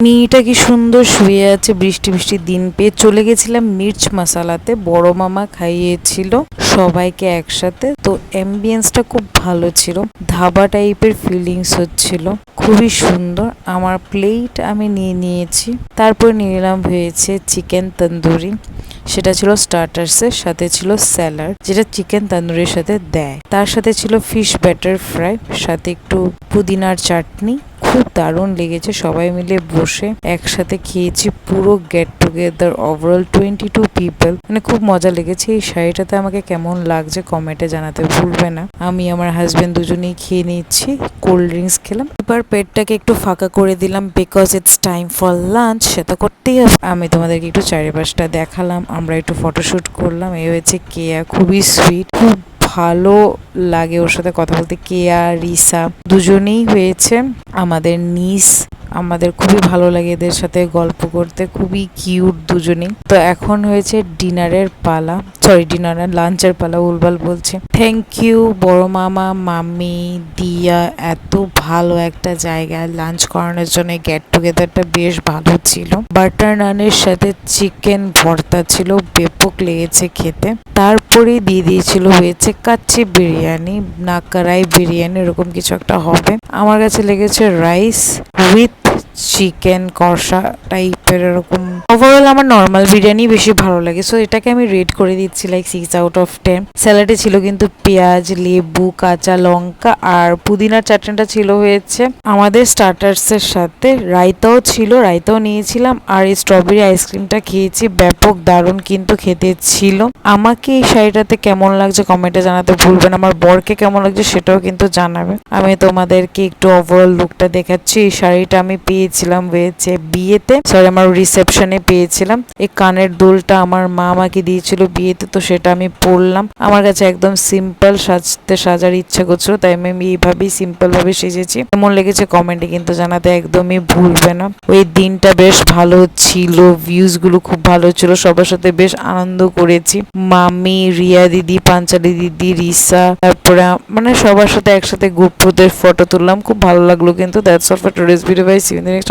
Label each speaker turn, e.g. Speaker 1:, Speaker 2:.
Speaker 1: মেয়েটা কি সুন্দর শুয়ে আছে বৃষ্টি বৃষ্টি দিন পেয়ে। চলে গেছিলাম মির্চ মশালাতে, বড় মামা খাইয়েছিল সবাইকে একসাথে। তো অ্যাম্বিয়েন্সটা খুব ভালো ছিল, ধাবা টাইপের ফিলিংস হচ্ছিল, খুবই সুন্দর। আমার প্লেট আমি নিয়ে নিয়েছি, তারপর নিলাম হয়েছে চিকেন তন্দুরি। সেটা ছিল স্টার্টার্সের সাথে, ছিল স্যালাড যেটা চিকেন তন্দুরির সাথে দেয়, তার সাথে ছিল ফিশ ব্যাটার ফ্রাই, সাথে একটু পুদিনার চাটনি। খুব দারুণ লেগেছে, সবাই মিলে বসে একসাথে খেয়েছি, পুরো গেট টুগেদার। ওভারঅল 22 পিপল, মানে খুব মজা লেগেছে। এই শাড়িটাতে আমাকে কেমন লাগছে কমেন্টে জানাতে ভুলবে না। আমি আমার হাজবেন্ড দুজনেই খেয়ে নিচ্ছি, কোল্ড ড্রিঙ্কস খেলাম। এবার পেটটাকে একটু ফাঁকা করে দিলাম, because it's time for lunch, সেটা করতেই হবে। আমি তোমাদেরকে একটু চারিপাশটা দেখালাম, আমরা একটু ফটোশুট করলাম। এই হয়েছে কেয়া, খুবই সুইট, খুব ভালো লাগে ওর সাথে কথা বলতে। কেয়া, রিসা দুজনেই হয়েছে আমাদের নিস, আমাদের খুবই ভালো লাগে এদের সাথে গল্প করতে, খুবই কিউট দুজনেই। তো এখন হয়েছে ডিনারের পালা, সরি ডিনারের লাঞ্চের পালা, ভুলভাল বলছি। থ্যাংক ইউ বড় মামা, মাম্মি, দিয়া, এত ভালো একটা জায়গায় লাঞ্চ করানোর জন্য। গেট টুগেদারটা বেশ ভালো ছিল। বাটার নানের সাথে চিকেন ভর্তা ছিল, ব্যাপক লেগেছে খেতে। তারপরে দিয়ে দিয়েছিল হয়েছে কাচ্চি বিরিয়ানি, না কড়াই বিরিয়ানি, এরকম কিছু একটা হবে। আমার কাছে লেগেছে রাইস উইথ চিকেন কষা টাইপের এরকম। ওভারঅল আমার নর্মাল বিরিয়ানি বেশি ভালো লাগে, সো এটাকে আমি রেট করে দিচ্ছি লাইক 6/10। স্যালাডে ছিল কিন্তু পেঁয়াজ, লেবু, কাঁচা লঙ্কা আর পুদিনার চাটনিটা ছিল হয়েছে আমাদের স্টার্টার্সের সাথে। রায়তাও ছিল, রায়তাও নিয়েছিলাম, আর এই স্ট্রবেরি আইসক্রিমটা খেয়েছি, ব্যাপক দারুণ কিন্তু খেতে ছিল। আমাকে এই শাড়িটাতে কেমন লাগছে কমেন্টে জানাতে ভুলবেন, আমার বরকে কেমন লাগছে সেটাও কিন্তু জানাবে। আমি তোমাদেরকে একটু ওভারঅল লুকটা দেখাচ্ছি। এই শাড়িটা আমি পেয়েছিলাম হয়েছে বিয়েতে, সরি আমার রিসেপশনে পেয়েছিলাম। এই কানের দুলটা আমার মা আমাকে দিয়েছিল বিয়েতে, তো সেটা আমি পরলাম। আমার কাছে একদম সিম্পল সাজার ইচ্ছা করছিল, তাই আমি এইভাবেই সিম্পল ভাবে সেজেছি। কেমন লেগেছে কমেন্টে কিন্তু জানাতে একদমই ভুলবে না। ওই দিনটা বেশ ভালো ছিল, ভিউজ গুলো খুব ভালো ছিল, সবার সাথে বেশ আনন্দ করেছি। মামি, রিয়া দিদি, পাঞ্চালি দিদি, রিসা, তারপরে মানে সবার সাথে একসাথে গ্রুপ ফটো তুললাম, খুব ভালো লাগলো। কিন্তু that's all for today's video, bye see you in the next.